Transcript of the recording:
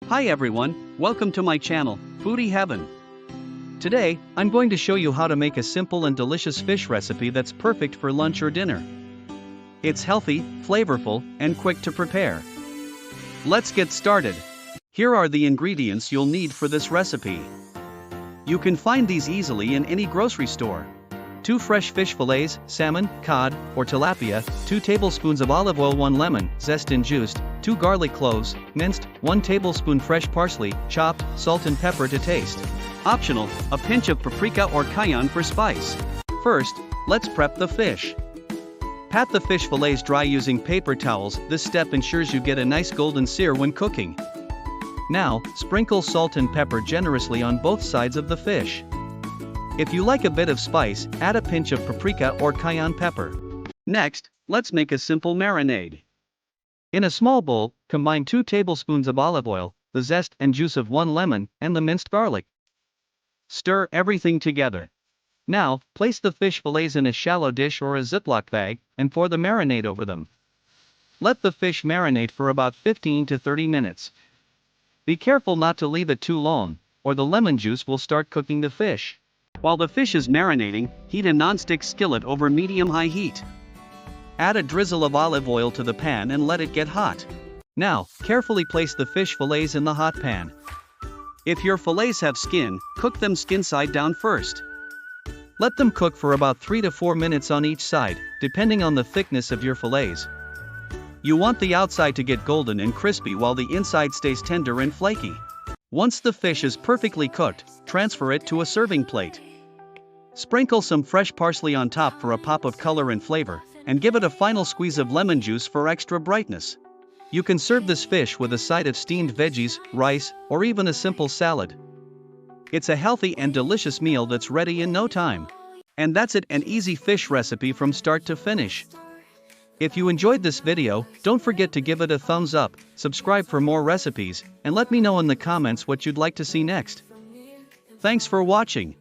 Hi everyone, welcome to my channel, Foodie Heaven. Today, I'm going to show you how to make a simple and delicious fish recipe that's perfect for lunch or dinner. It's healthy, flavorful, and quick to prepare. Let's get started. Here are the ingredients you'll need for this recipe. You can find these easily in any grocery store. 2 fresh fish fillets, salmon, cod, or tilapia, 2 tablespoons of olive oil, 1 lemon, zest and juiced, 2 garlic cloves, minced, 1 tablespoon fresh parsley, chopped, salt and pepper to taste. Optional, a pinch of paprika or cayenne for spice. First, let's prep the fish. Pat the fish fillets dry using paper towels. This step ensures you get a nice golden sear when cooking. Now, sprinkle salt and pepper generously on both sides of the fish. If you like a bit of spice, add a pinch of paprika or cayenne pepper. Next, let's make a simple marinade. In a small bowl, combine 2 tablespoons of olive oil, the zest and juice of 1 lemon, and the minced garlic. Stir everything together. Now, place the fish fillets in a shallow dish or a Ziploc bag, and pour the marinade over them. Let the fish marinate for about 15 to 30 minutes. Be careful not to leave it too long, or the lemon juice will start cooking the fish. While the fish is marinating, heat a non-stick skillet over medium-high heat. Add a drizzle of olive oil to the pan and let it get hot. Now, carefully place the fish fillets in the hot pan. If your fillets have skin, cook them skin side down first. Let them cook for about 3 to 4 minutes on each side, depending on the thickness of your fillets. You want the outside to get golden and crispy while the inside stays tender and flaky. Once the fish is perfectly cooked, transfer it to a serving plate. Sprinkle some fresh parsley on top for a pop of color and flavor, and give it a final squeeze of lemon juice for extra brightness. You can serve this fish with a side of steamed veggies, rice, or even a simple salad. It's a healthy and delicious meal that's ready in no time. And that's it, an easy fish recipe from start to finish. If you enjoyed this video, don't forget to give it a thumbs up, subscribe for more recipes, and let me know in the comments what you'd like to see next. Thanks for watching.